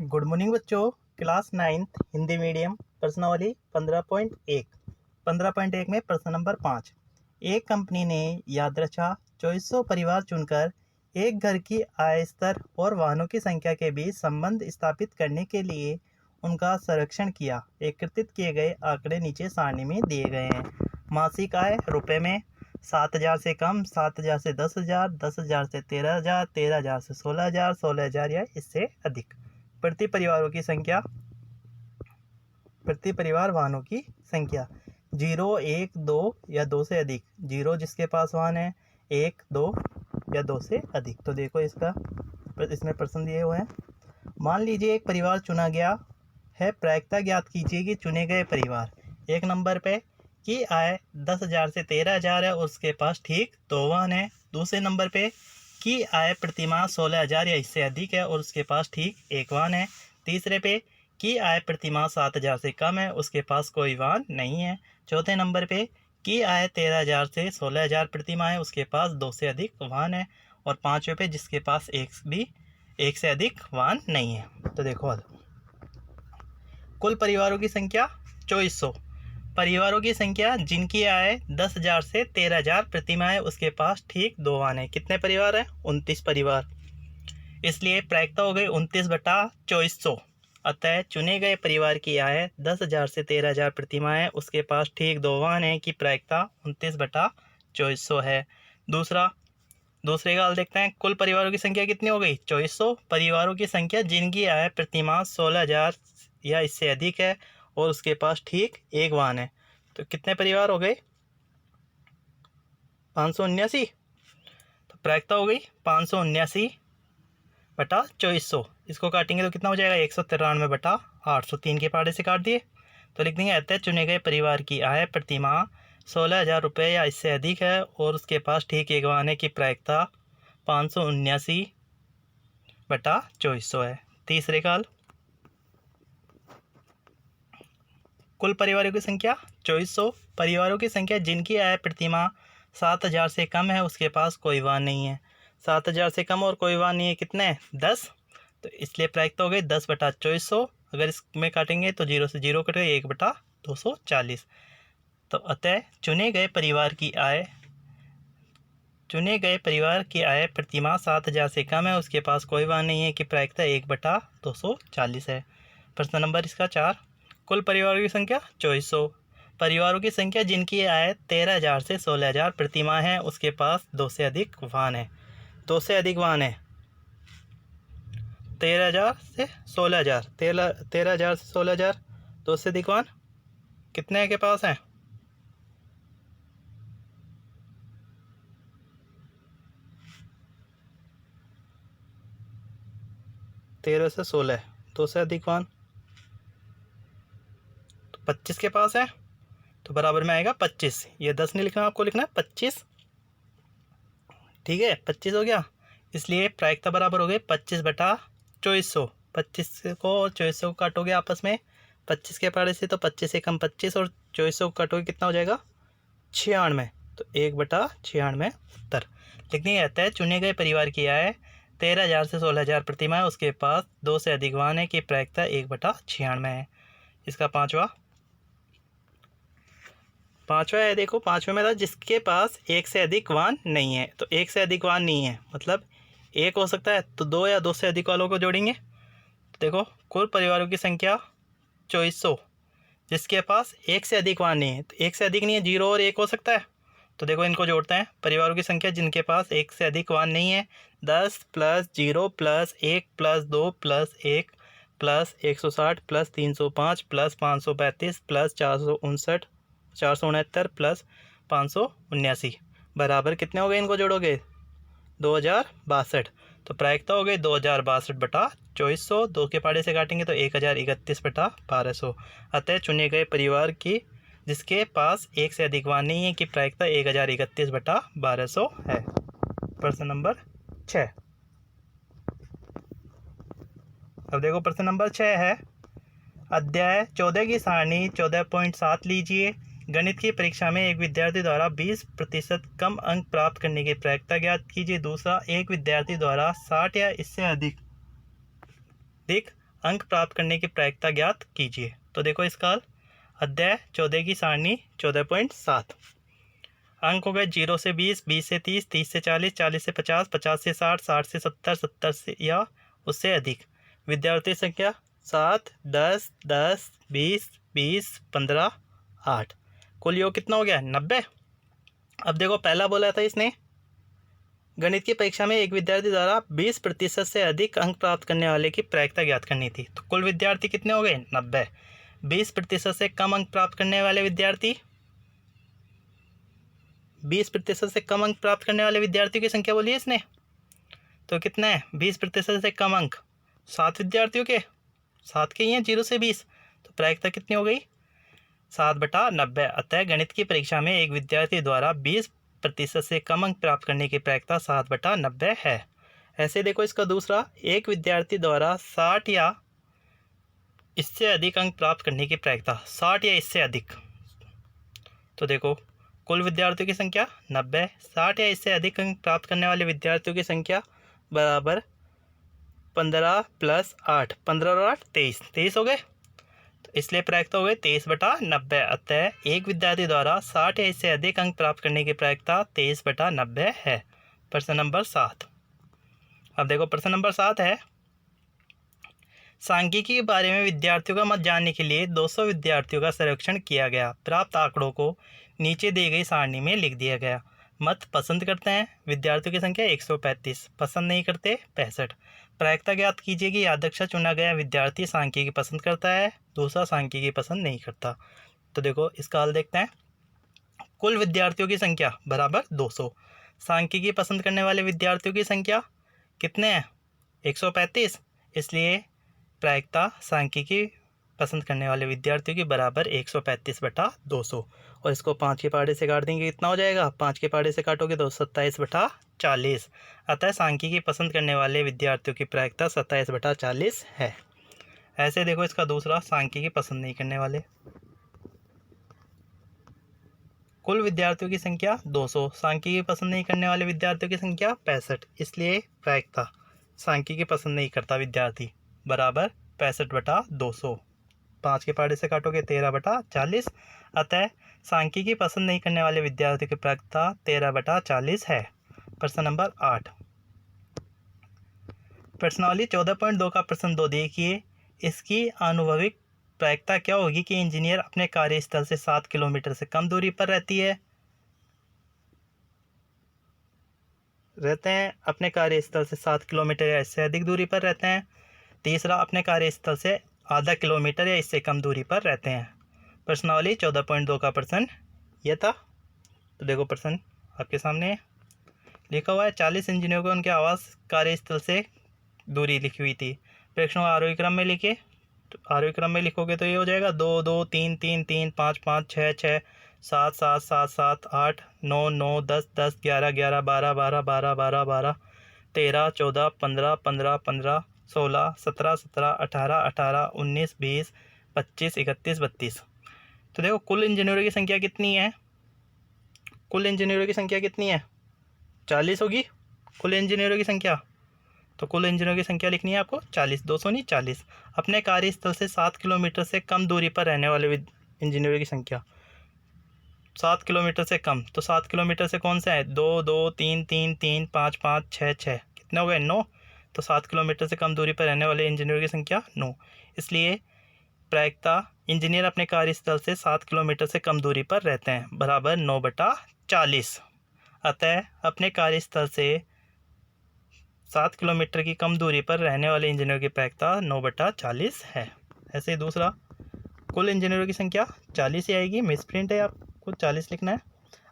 Good morning बच्चों। Class 9th Hindi medium प्रश्नावली 15.1 में प्रश्न नंबर 5। एक कंपनी ने यादृच्छा 2400 परिवार चुनकर एक घर की आय स्तर और वाहनों की संख्या के बीच संबंध स्थापित करने के लिए उनका सर्वेक्षण किया। एकत्रित किए गए आंकड़े नीचे सारणी में दिए गए हैं। मासिक आय रुपए में 7,000 से कम, 7,000 से 10,000, 10,000 से 13,000, 13,000 से 16,000, 16,000 या इससे अधिक। प्रति परिवारों की संख्या, प्रति परिवार वाहनों की संख्या 0, 1, 2 या 2 से अधिक। 0 जिसके पास वाहन है, 1, 2 या 2 से अधिक। तो देखो इसमें प्रश्न दिए हुए हैं। मान लीजिए एक परिवार चुना गया है। प्रायिकता ज्ञात कीजिए कि चुने गए परिवार एक नंबर पे की आय 10,000 से 13,000 है और उसके पास ठीक 2 वाहन है। दूसरे नंबर पे की आय प्रतिमाह 16,000 या इससे अधिक है और उसके पास ठीक 1 वाहन है। तीसरे पे की आय प्रतिमाह 7,000 से कम है, उसके पास कोई वाहन नहीं है। चौथे नंबर पे की आय 13,000 से 16,000 प्रतिमाह है, उसके पास 2 से अधिक वाहन है। और पाँचवें पे जिसके पास एक से अधिक वाहन नहीं है। तो देखो कुल परिवारों की संख्या 2400। परिवारों की संख्या जिनकी आय 10,000 से 13,000 प्रतिमाह है, उसके पास ठीक 2 वाहन है। कितने परिवार है? 29 परिवार। इसलिए प्रायिकता हो गई 29/2400। अतः चुने गए परिवार की आय 10,000 से 13,000 प्रतिमाह है, उसके पास ठीक 2 वाहन है की प्रायिकता 29/2400 है। दूसरे का हल देखते हैं। कुल परिवारों की संख्या कितनी हो गई? 2400। परिवारों की संख्या जिनकी आय प्रतिमाह 16,000 या इससे अधिक है और उसके पास ठीक 1 वाहन है। तो कितने परिवार हो गए? 579। तो प्रायिकता हो गई 579/2400। इसको काटेंगे तो कितना हो जाएगा? 193/800। 3 के पहाड़े से काट दिए तो लिख देंगे अतः चुने गए परिवार की आय प्रतिमाह 16,000 रुपये या इससे अधिक है और उसके पास ठीक 1 वाहन है की प्रायिकता 579/2400 है। तीसरे का हल। कुल परिवारों की संख्या 2400। परिवारों की संख्या जिनकी आय प्रतिमाह 7,000 से कम है, उसके पास कोई वाहन नहीं है। 7,000 से कम और कोई वाहन नहीं है, कितने? 10। तो इसलिए प्रायिकता हो गई 10/2400। अगर इसमें काटेंगे तो 0 से 0 कटेगा, 1/240। तो अतः चुने गए परिवार की आय प्रतिमाह 7,000 से कम है, उसके पास कोई वाहन नहीं है कि प्रायिकता 1/240 है। प्रश्न नंबर इसका 4। कुल परिवारों की संख्या 2400। परिवारों की संख्या जिनकी आय 13,000 से 16,000 प्रतिमाह है, उसके पास 2 से अधिक वाहन है। 2 से अधिक वाहन है 13,000 से 16,000। 13,000 से 16,000 2 से अधिक वाहन कितने के पास हैं? 13 से 16 2 से अधिक वाहन तो 25 के पास है। तो बराबर में आएगा 25। ये 10 नहीं लिखना, आपको लिखना है 25। ठीक है, 25 हो गया। इसलिए प्रायिकता बराबर हो गई 25/2400। 25 को और 2400 को काटोगे आपस में 25 के पहाड़े से तो 25 से कम 25 और 2400 को काटोगे कितना हो जाएगा? 96। तो 1/96 उत्तर लिख देंगे। अतः चुने गए परिवार की आय 13,000 से 16,000 प्रतिमाह है, उसके पास 2 से अधिक वाहन है कि प्रायिकता 1/96 है। इसका पांचवा है। देखो पांचवें में था जिसके पास एक से अधिक वाहन नहीं है। तो एक से अधिक वाहन नहीं है मतलब एक हो सकता है, तो 2 या 2 से अधिक वालों को जोड़ेंगे। तो देखो कुल परिवारों की संख्या 2400, जिसके पास एक से अधिक वाहन नहीं है। तो एक से अधिक नहीं है, 0 और 1 हो सकता है। तो देखो इनको जोड़ते हैं। परिवारों की संख्या जिनके पास एक से अधिक वाहन नहीं है, 10 + 0 + 1 + 2 + 1 + 160 + 305 + 535 + 469 + 579 बराबर कितने हो गए? इनको जोड़ोगे 2062। तो प्रायिकता हो गई 2062/2400। 2 के पहाड़े से काटेंगे तो 1031/1200। अतः चुने गए परिवार की जिसके पास एक से अधिक वाहन नहीं है कि प्रायिकता 1031/1200 है। प्रश्न नंबर 6। अब देखो प्रश्न नंबर 6 है। अध्याय 14 की सारणी 14.7 लीजिए। गणित की परीक्षा में एक विद्यार्थी द्वारा 20% कम अंक प्राप्त करने की प्रायिकता ज्ञात कीजिए। दूसरा, एक विद्यार्थी द्वारा 60 या इससे अधिक अंक प्राप्त करने की प्रायिकता ज्ञात कीजिए। तो देखो इसका हल, अध्याय 14 की सारणी 14.7। अंक हो गए 0 से 20, 20 से 30, 30 से 40, 40 से 50, 50 से 60, 60 से 70, 70 से या उससे अधिक। विद्यार्थी संख्या 7, 10, 10, 20, 20, 15, 8। कुल योग कितना हो गया? 90। अब देखो पहला बोला था इसने, गणित की परीक्षा में एक विद्यार्थी द्वारा 20% से अधिक अंक प्राप्त करने वाले की प्रायिकता ज्ञात करनी थी। तो कुल विद्यार्थी कितने हो गए? 90। 20% से कम अंक प्राप्त करने वाले विद्यार्थी, 20% से कम अंक प्राप्त करने वाले विद्यार्थियों की संख्या बोली है इसने। तो कितना है 20% से कम अंक? 7 विद्यार्थियों के, 7 के ही हैं 0 से 20। तो प्रायिकता कितनी हो गई? 7/90। अतः गणित की परीक्षा में एक विद्यार्थी द्वारा 20% से कम अंक प्राप्त करने की प्रायिकता 7/90 है। ऐसे देखो इसका दूसरा, एक विद्यार्थी द्वारा 60 या इससे अधिक अंक प्राप्त करने की प्रायिकता, 60 या इससे अधिक। तो देखो कुल विद्यार्थियों की संख्या 90, 60 या इससे अधिक अंक प्राप्त करने वाले विद्यार्थियों की संख्या बराबर 15 + 8, 15 और 8 23, 23 हो गए। तो इसलिए प्रायिकता हो गई 23/90। अतः एक विद्यार्थी द्वारा 60 या इससे अधिक अंक प्राप्त करने की प्रायिकता 23/90 है। प्रश्न नंबर 7। अब देखो प्रश्न नंबर 7 है, सांख्यिकी के बारे में विद्यार्थियों का मत जानने के लिए 200 विद्यार्थियों का सर्वेक्षण किया गया। प्राप्त आंकड़ों को नीचे दी गई सारणी में लिख दिया गया। मत पसंद करते हैं विद्यार्थियों की संख्या 135, पसंद नहीं करते 65। प्रायिकता ज्ञात कीजिए कि यादृच्छा चुना गया विद्यार्थी सांख्यिकी पसंद करता है, दूसरा सांख्यिकी पसंद नहीं करता। तो देखो इसका हल देखते हैं। कुल विद्यार्थियों की संख्या बराबर 200, सांख्यिकी पसंद करने वाले विद्यार्थियों की संख्या कितने हैं? 135। इसलिए प्रायिकता सांख्यिकी पसंद करने वाले विद्यार्थियों की बराबर 135/200। और इसको 5 के पहाड़े से काट देंगे, कितना हो जाएगा? 5 के पहाड़े से काटोगे तो 27/40। अतः सांख्यिकी पसंद करने वाले विद्यार्थियों की प्रायिकता 27/40 है। ऐसे देखो इसका दूसरा, सांख्यिकी पसंद नहीं करने वाले। कुल विद्यार्थियों की संख्या 200, सांख्यिकी पसंद नहीं करने वाले विद्यार्थियों की संख्या 65। इसलिए प्रायिकता सांख्यिकी पसंद नहीं करता विद्यार्थी बराबर 65/200। 5 के पहाड़े से काटोगे 13/40। अतः सांख्यिकी पसंद नहीं करने वाले विद्यार्थी की प्रायिकता 13/40 है। प्रश्न नंबर 8। प्रश्नावली 14.2 का प्रश्न 2 देखिए। इसकी आनुभविक प्रायिकता क्या होगी कि इंजीनियर अपने कार्यस्थल से 7 किलोमीटर से कम दूरी पर रहते हैं, अपने कार्यस्थल से 7 किलोमीटर या इससे अधिक दूरी पर रहते हैं। तीसरा, अपने कार्यस्थल से आधा किलोमीटर या इससे कम दूरी पर रहते हैं। प्रश्नावली 14.2 का प्रश्न यह था। तो देखो प्रश्न आपके सामने लिखा हुआ है, 40 इंजीनियरों को उनके आवास कार्यस्थल से दूरी लिखी हुई थी। प्रेक्षणों आरोही क्रम में लिखे, तो आरोही क्रम में लिखोगे तो ये हो जाएगा 2 2 3 3 3 5 5 6 6 7 7 7 7 8 9 9 10 10 11 11 12 12 12 12 12 13 14 15 15 15 16 17 17 18 18 19 20 25 31 32। तो देखो कुल इंजीनियरों की संख्या कितनी है? कुल इंजीनियरों की संख्या कितनी है? 40 होगी कुल इंजीनियरों की संख्या। तो कुल इंजीनियरों की संख्या लिखनी है आपको 40, 200 नहीं 40। अपने कार्यस्थल से 7 किलोमीटर से कम दूरी पर रहने वाले इंजीनियरों की संख्या 7 किलोमीटर से कम। तो 7 किलोमीटर से कौन सा है? 2 2 3 3 3 5 5 6 6, कितने हो गए? 9। तो 7 किलोमीटर से कम दूरी पर रहने वाले इंजीनियरों की संख्या 9। इसलिए प्रायिकता इंजीनियर अपने कार्यस्थल से 7 किलोमीटर से कम दूरी पर रहते हैं बराबर 9/40। अतः अपने कार्यस्थल से 7 किलोमीटर की कम दूरी पर रहने वाले इंजीनियर की प्रायिकता 9/40 है। ऐसे दूसरा, कुल इंजीनियरों की संख्या 40 ही आएगी, मिसप्रिंट है, आपको 40 लिखना है।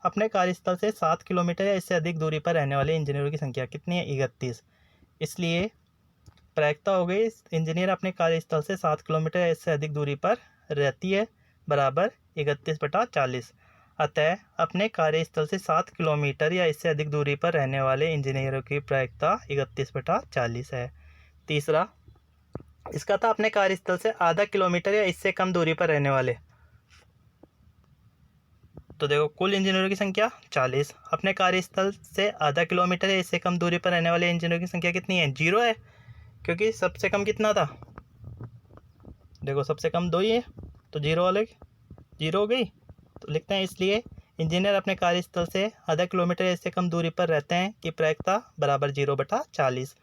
अपने कार्यस्थल से 7 किलोमीटर या इससे अधिक दूरी पर रहने वाले इंजीनियरों की संख्या कितनी है? 31। इसलिए प्रायिकता हो गई इंजीनियर अपने कार्यस्थल से 7 किलोमीटर या इससे अधिक दूरी पर रहती है बराबर 31/40। अतः अपने कार्यस्थल से 7 किलोमीटर या इससे अधिक दूरी पर रहने वाले इंजीनियरों की प्रायिकता 31/40 है। तीसरा, इसका था अपने कार्यस्थल से आधा किलोमीटर या इससे कम दूरी पर रहने वाले। तो देखो कुल इंजीनियरों की संख्या 40, अपने कार्यस्थल से आधा किलोमीटर या इससे कम दूरी पर रहने वाले इंजीनियरों की संख्या कितनी है? 0 है, क्योंकि सबसे कम कितना था? देखो सबसे कम 2 ही है, तो 0 अलग 0 हो गई। तो लिखते हैं, इसलिए इंजीनियर अपने कार्यस्थल से आधा किलोमीटर इससे कम दूरी पर रहते हैं कि प्रायिकता बराबर 0/40,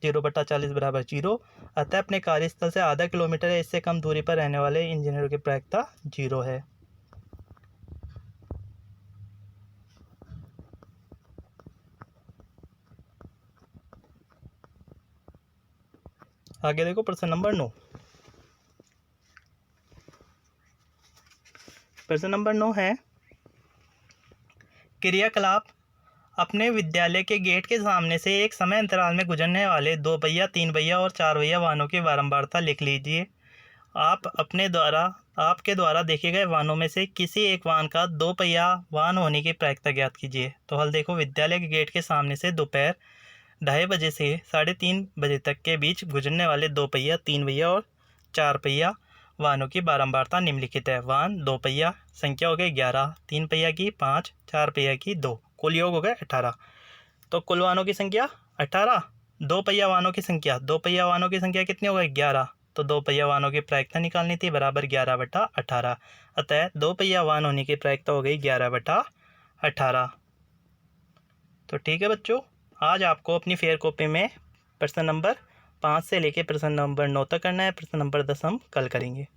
0/40 बराबर 0। अतः अपने कार्यस्थल से आधा किलोमीटर इससे कम दूरी पर रहने वाले इंजीनियरों की प्रायिकता 0 है। आगे देखो प्रश्न नंबर 9। प्रश्न नंबर 9 है, क्रियाकलाप अपने विद्यालय के गेट के सामने से एक समय अंतराल में गुजरने वाले 2 पहिया, 3 पहिया और 4 पहिया वाहनों की बारंबारता लिख लीजिए। आपके द्वारा देखे गए वाहनों में से किसी एक वाहन का 2 पहिया वाहन होने की प्रायिकता ज्ञात कीजिए। तो हल देखो, विद्यालय के गेट के सामने से दोपहर 2:30 बजे से 3:30 बजे तक के बीच गुजरने वाले 2 पहिया, 3 पहिया और 4 पहिया वाहनों की बारंबारता निम्नलिखित है। वाहन 2 पहिया संख्या हो गई 11, 3 पहिया की 5, 4 पहिया की 2, कुल योग हो गए 18। तो कुल वाहनों की संख्या 18, 2 पहिया वाहनों की संख्या, 2 पहिया वाहनों की संख्या कितनी हो गई 11, तो 2 पहिया वाहनों की प्रायिकता निकालनी थी, बराबर 11/18। अतः 2 पहिया वाहन होने की प्रायिकता हो गई 11/18। तो ठीक है बच्चों, आज आपको अपनी फेयर कॉपी में प्रश्न नंबर 5 से लेकर प्रश्न नंबर 9 तक करना है। प्रश्न नंबर 10 हम कल करेंगे।